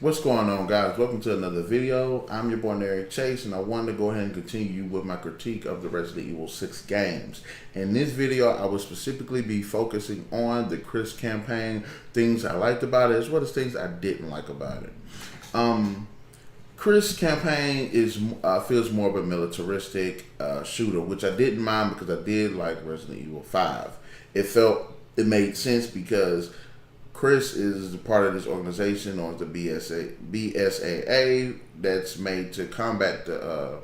What's going on, guys? Welcome to another video. I'm your boy NarikChase, and I wanted to go ahead and continue with my critique of the Resident Evil 6 games. In this video, I will specifically be focusing on the Chris campaign, things I liked about it, as well as things I didn't like about it. Chris campaign is feels more of a militaristic shooter, which I didn't mind because I did like Resident Evil 5. It made sense because Chris is part of this organization, or the BSAA, that's made to combat the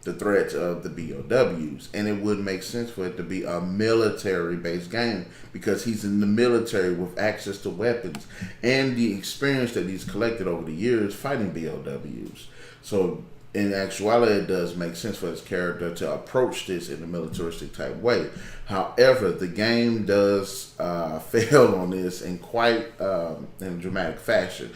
threats of the BOWs, and it would make sense for it to be a military-based game because he's in the military with access to weapons and the experience that he's collected over the years fighting BOWs. So in actuality, it does make sense for his character to approach this in a militaristic type way. However, the game does fail on this in quite in a dramatic fashion.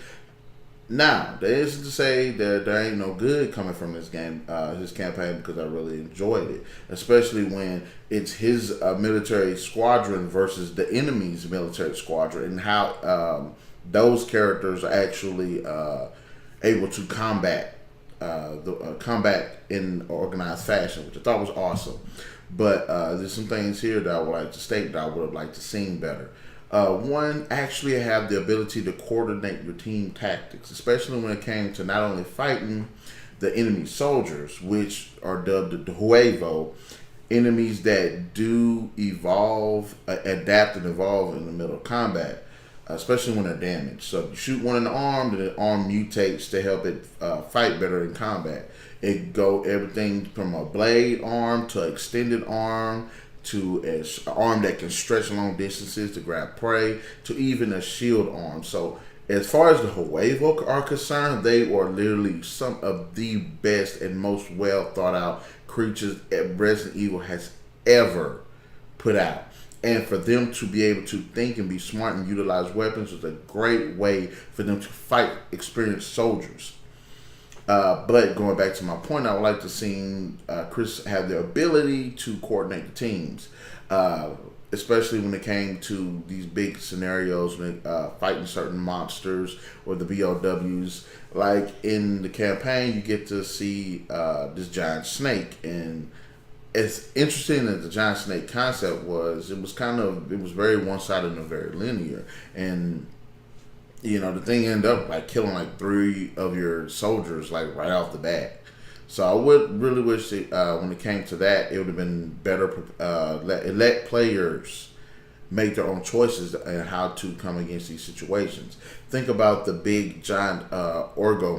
Now, that isn't to say that there ain't no good coming from this game, his campaign, because I really enjoyed it, especially when it's his military squadron versus the enemy's military squadron, and how those characters are actually able to combat in organized fashion, which I thought was awesome. But there's some things here that I would like to state that I would have liked to seen better. One, actually have the ability to coordinate your team tactics, especially when it came to not only fighting the enemy soldiers, which are dubbed the Huevo, enemies that do evolve, adapt and evolve in the middle of combat, especially when they're damaged. So if you shoot one in the arm, then the arm mutates to help it fight better in combat. It go everything from a blade arm to an extended arm to an arm that can stretch long distances to grab prey, to even a shield arm. So as far as the Huevo are concerned, they are literally some of the best and most well thought out creatures that Resident Evil has ever put out. And for them to be able to think and be smart and utilize weapons was a great way for them to fight experienced soldiers. But going back to my point, I would like to see Chris have the ability to coordinate the teams, especially when it came to these big scenarios when fighting certain monsters or the BOWs. Like in the campaign, you get to see this giant snake, and it's interesting that the giant snake concept was, it was very one-sided and very linear, and you know, the thing ended up like killing like 3 of your soldiers like right off the bat. So I would really wish that when it came to that, it would have been better. Let players make their own choices and how to come against these situations. Think about the big giant Orgo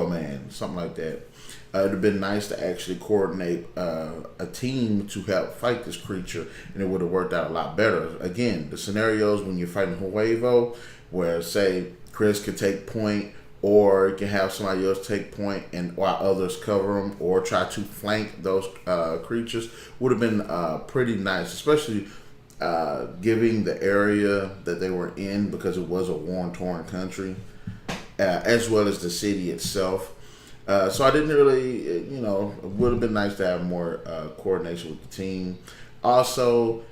Man, something like that. It would have been nice to actually coordinate a team to help fight this creature, and it would have worked out a lot better. Again, the scenarios when you're fighting Huevo, where say Chris could take point, or you can have somebody else take point and while others cover them, or try to flank those creatures, would have been pretty nice, especially giving the area that they were in, because it was a war-torn country, as well as the city itself. So I didn't really, it would have been nice to have more coordination with the team. Also,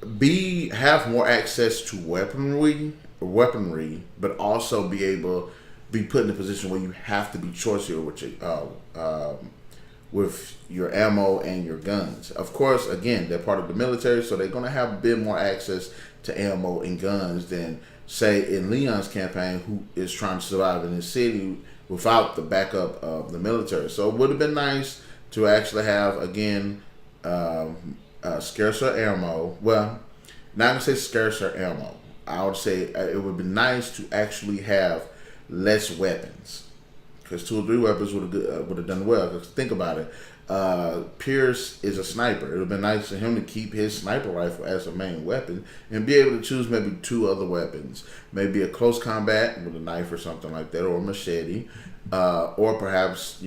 have more access to weaponry, but also be put in a position where you have to be choicier with your ammo and your guns. Of course, again, they're part of the military, so they're going to have a bit more access to ammo and guns than, say, in Leon's campaign, who is trying to survive in his city without the backup of the military. So it would have been nice to actually have, again, scarcer ammo. Well, not to say scarcer ammo. I would say it would be nice to actually have less weapons, because 2 or 3 weapons would have done well. Because think about it, Piers is a sniper. It would have been nice for him to keep his sniper rifle as a main weapon and be able to choose maybe 2 other weapons, maybe a close combat with a knife or something like that, or a machete, or perhaps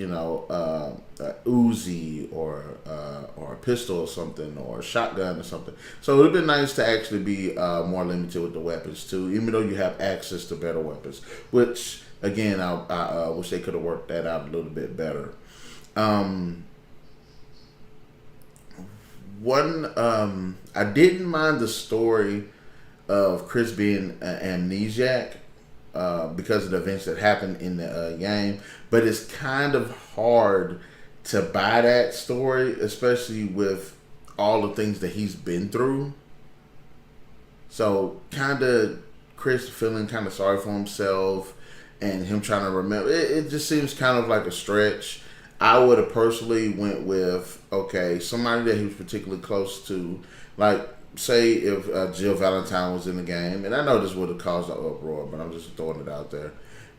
Uzi or a pistol or something, or a shotgun or something. So it would have been nice to actually be more limited with the weapons too, even though you have access to better weapons, which again I wish they could have worked that out a little bit better. I didn't mind the story of Chris being an amnesiac. because of the events that happened in the game. But it's kind of hard to buy that story, especially with all the things that he's been through. So kind of Chris feeling kind of sorry for himself and him trying to remember. It just seems kind of like a stretch. I would have personally went with, okay, somebody that he was particularly close to, like say if Jill Valentine was in the game, and I know this would have caused an uproar, but I'm just throwing it out there.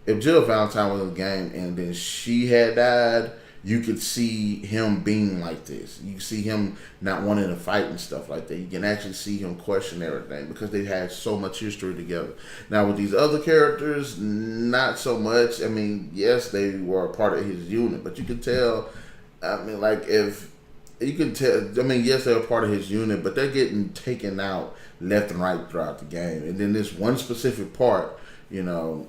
If Jill Valentine was in the game and then she had died, you could see him being like this. You see him not wanting to fight and stuff like that. You can actually see him question everything because they had so much history together. Now with these other characters, not so much. I mean, yes, they were a part of his unit, but you could tell. I mean, like if you can tell. I mean, yes, they're a part of his unit, but they're getting taken out left and right throughout the game. And then this one specific part, you know.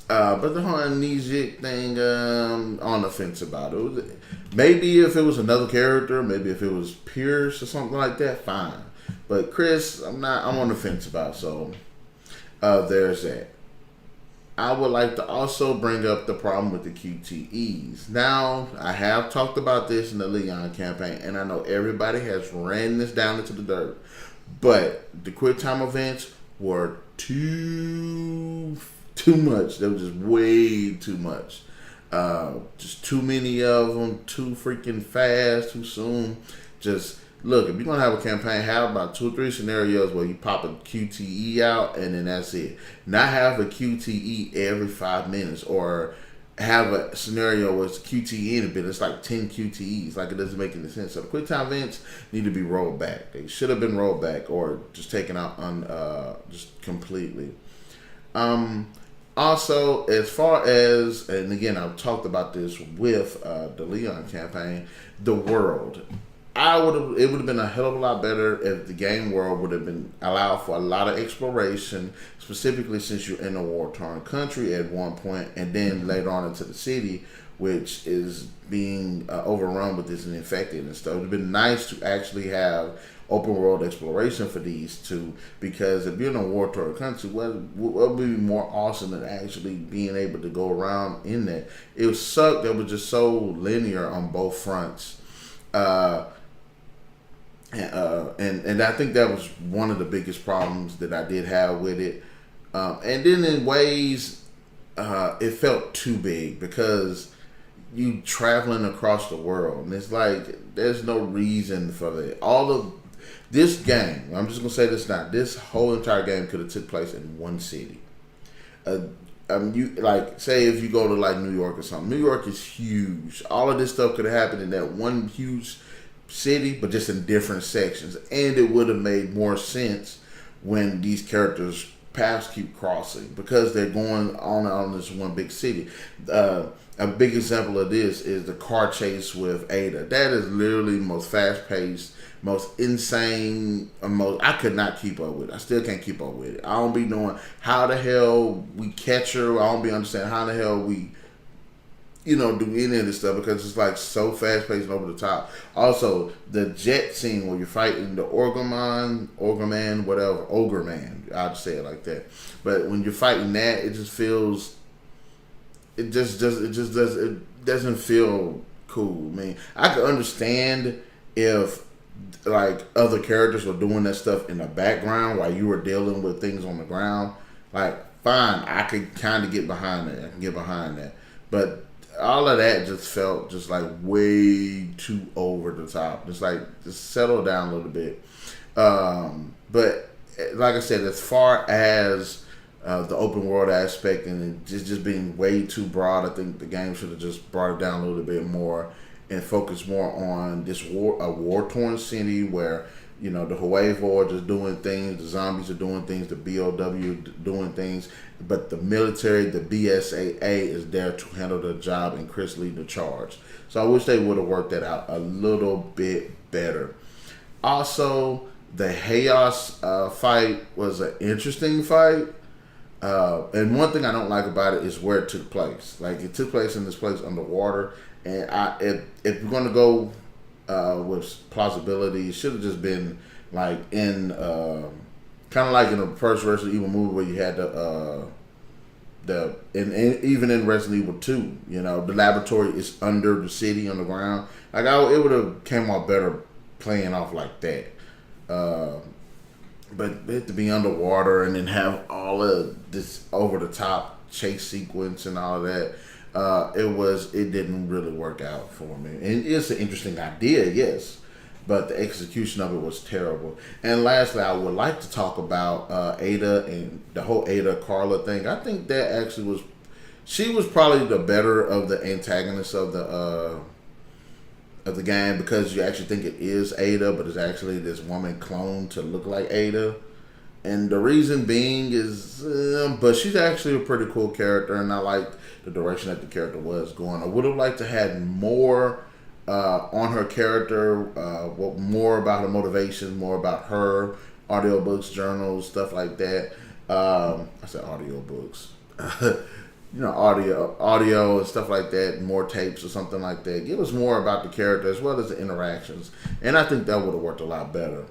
But the whole amnesiac thing, on the fence about it. Maybe if it was another character, maybe if it was Piers or something like that, fine. But Chris, I'm on the fence about. So there's that. I would like to also bring up the problem with the QTEs. Now, I have talked about this in the Leon campaign, and I know everybody has ran this down into the dirt. But the quick time events were too much. They were just way too much. Just too many of them, too freaking fast, too soon. Just look, if you're gonna have a campaign, have about 2 or 3 scenarios where you pop a QTE out and then that's it. Not have a QTE every 5 minutes, or have a scenario where it's QTE in a bit. It's like 10 QTEs. Like, it doesn't make any sense. So the quick time events need to be rolled back. They should have been rolled back or just taken out just completely. Also, as far as, and again, I've talked about this with the Leon campaign, the world. It would have been a hell of a lot better if the game world would have been allowed for a lot of exploration, specifically since you're in a war-torn country at one point, and then later on into the city, which is being overrun with this and infected and stuff. It would have been nice to actually have open world exploration for these two, because if you're in a war-torn country, what would be more awesome than actually being able to go around in there? It was sucked that it was just so linear on both fronts. And I think that was one of the biggest problems that I did have with it. And then in ways, it felt too big because you traveling across the world, and it's like there's no reason for that. All of this game, I'm just gonna say this now. This whole entire game could have took place in one city. You like say if you go to like New York or something. New York is huge. All of this stuff could have happened in that one huge city, but just in different sections, and it would have made more sense when these characters' paths keep crossing because they're going on this one big city. A big example of this is the car chase with Ada. That is literally the most fast-paced, most insane, I could not keep up with it. I still can't keep up with it. I don't be knowing how the hell we catch her. I don't be understanding how the hell we do any of this stuff because it's like so fast paced and over the top. Also, the jet scene where you're fighting the Ogre Man, I'll just say it like that. But when you're fighting that, it just feels, it doesn't feel cool. I mean, I could understand if like other characters were doing that stuff in the background while you were dealing with things on the ground. Like, fine, I could kind of get behind that. I can get behind that, but all of that just felt just like way too over the top. Just settle down a little bit. But like I said, as far as the open world aspect and it just being way too broad, I think the game should have just brought it down a little bit more and focused more on this war-torn city where the Hawaii Void is doing things, the zombies are doing things, the BOW doing things, but the military, the BSAA is there to handle the job and Chris lead the charge. So I wish they would have worked that out a little bit better. Also, the Chaos fight was an interesting fight. And one thing I don't like about it is where it took place. Like, it took place in this place underwater, and if we're going to go with plausibility, it should have just been like in kind of like in the first Resident Evil movie where you had the and even in Resident Evil 2, you know, the laboratory is under the city underground. Like it would have came out better playing off like that. But it to be underwater and then have all of this over the top chase sequence and all of that, it didn't really work out for me. And it's an interesting idea, yes, but the execution of it was terrible. And lastly, I would like to talk about Ada and the whole Ada Carla thing. I think that actually she was probably the better of the antagonists of the game, because you actually think it is Ada, but it's actually this woman cloned to look like Ada. And the reason being is, but she's actually a pretty cool character, and I like the direction that the character was going. I would have liked to have more on her character, more about her motivation, more about her audiobooks, journals, stuff like that. I said audiobooks. You know, audio and stuff like that, more tapes or something like that. Give us more about the character as well as the interactions, and I think that would have worked a lot better.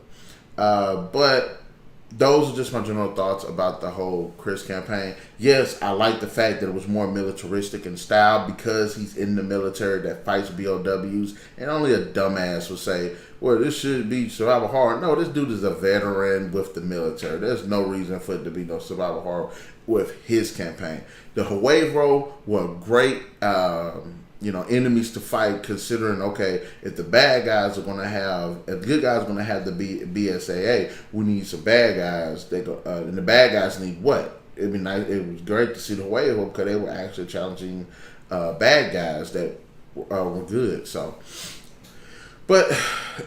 But those are just my general thoughts about the whole Chris campaign. Yes, I like the fact that it was more militaristic in style because he's in the military that fights BOWs, and only a dumbass would say, well, this should be survival horror. No, this dude is a veteran with the military. There's no reason for it to be no survival horror with his campaign. The Huevo were great, enemies to fight, considering, okay, if the bad guys are going to have, if the good guys are going to have the BSAA, we need some bad guys. And the bad guys need what? It'd be nice. It was great to see the Huevo because they were actually challenging bad guys that were good. So, but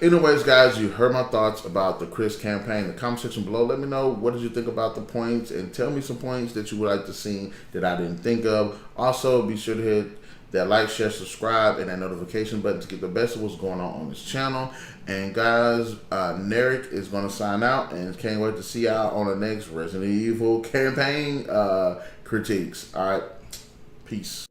anyways, guys, you heard my thoughts about the Chris campaign in the comment section below. Let me know, what did you think about the points, and tell me some points that you would like to see that I didn't think of. Also, be sure to hit that like, share, subscribe, and that notification button to get the best of what's going on this channel. And guys, Narik is going to sign out, and can't wait to see y'all on the next Resident Evil campaign critiques. All right, peace.